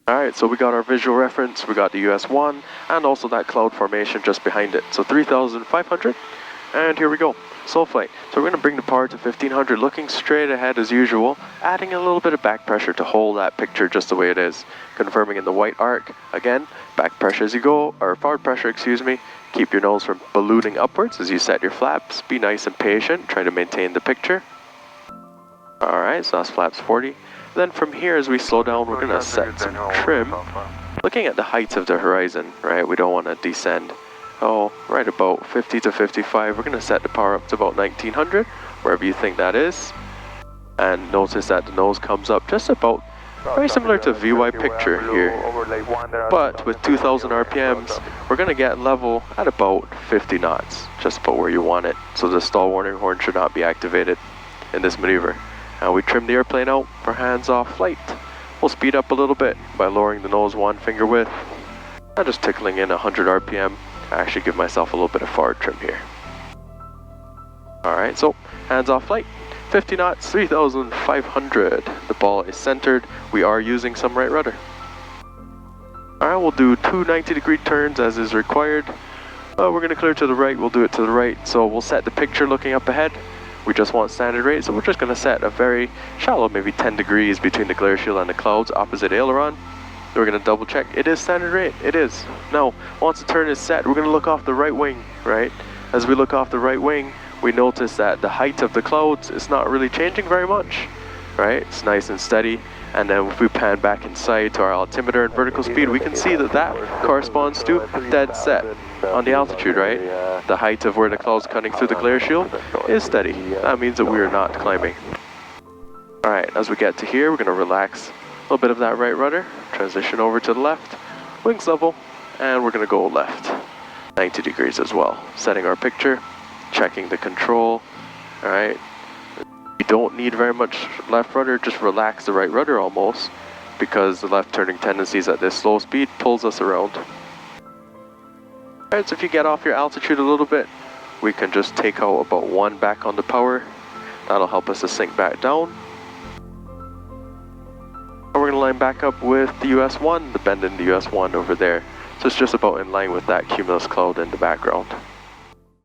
Alright, so we got our visual reference, we got the US-1, and also that cloud formation just behind it. So 3,500, and here we go, slow flight. So we're going to bring the power to 1,500, looking straight ahead as usual, adding a little bit of back pressure to hold that picture just the way it is. Confirming in the white arc, again, back pressure as you go, or forward pressure, excuse me. Keep your nose from ballooning upwards as you set your flaps. Be nice and patient, try to maintain the picture. Alright, so that's flaps 40. Then from here, as we slow down, we're going to set some trim. Looking at the height of the horizon, right? We don't want to descend. Oh, right about 50 to 55. We're going to set the power up to about 1900, wherever you think that is. And notice that the nose comes up just about, very similar to VY picture here. But with 2000 RPMs, we're going to get level at about 50 knots, just about where you want it. So the stall warning horn should not be activated in this maneuver. And we trim the airplane out for hands-off flight. We'll speed up a little bit by lowering the nose 1 finger width and just tickling in 100 RPM. I actually give myself a little bit of forward trim here. Alright, so hands-off flight. 50 knots, 3,500. The ball is centered. We are using some right rudder. Alright, we'll do 2 90-degree turns as is required. We're going to clear to the right, we'll do it to the right. So we'll set the picture looking up ahead. We just want standard rate, so we're just going to set a very shallow, maybe 10 degrees between the glare shield and the clouds, opposite aileron. Then we're going to double check. It is standard rate, it is. Now, once the turn is set, we're going to look off the right wing, right? As we look off the right wing, we notice that the height of the clouds is not really changing very much, right? It's nice and steady. And then if we pan back inside to our altimeter and vertical speed, we can see that that corresponds to dead set on the altitude, right? The height of where the clouds cutting through the glare shield is steady. That means that we are not climbing. Alright, as we get to here, we're going to relax a little bit of that right rudder, transition over to the left, wings level, and we're going to go left, 90 degrees as well. Setting our picture, checking the control, alright. You don't need very much left rudder, just relax the right rudder almost, because the left turning tendencies at this slow speed pulls us around. Alright, so if you get off your altitude a little bit, we can just take out about 1 back on the power. That'll help us to sink back down. And we're going to line back up with the US-1, the bend in the US-1 over there. So it's just about in line with that cumulus cloud in the background.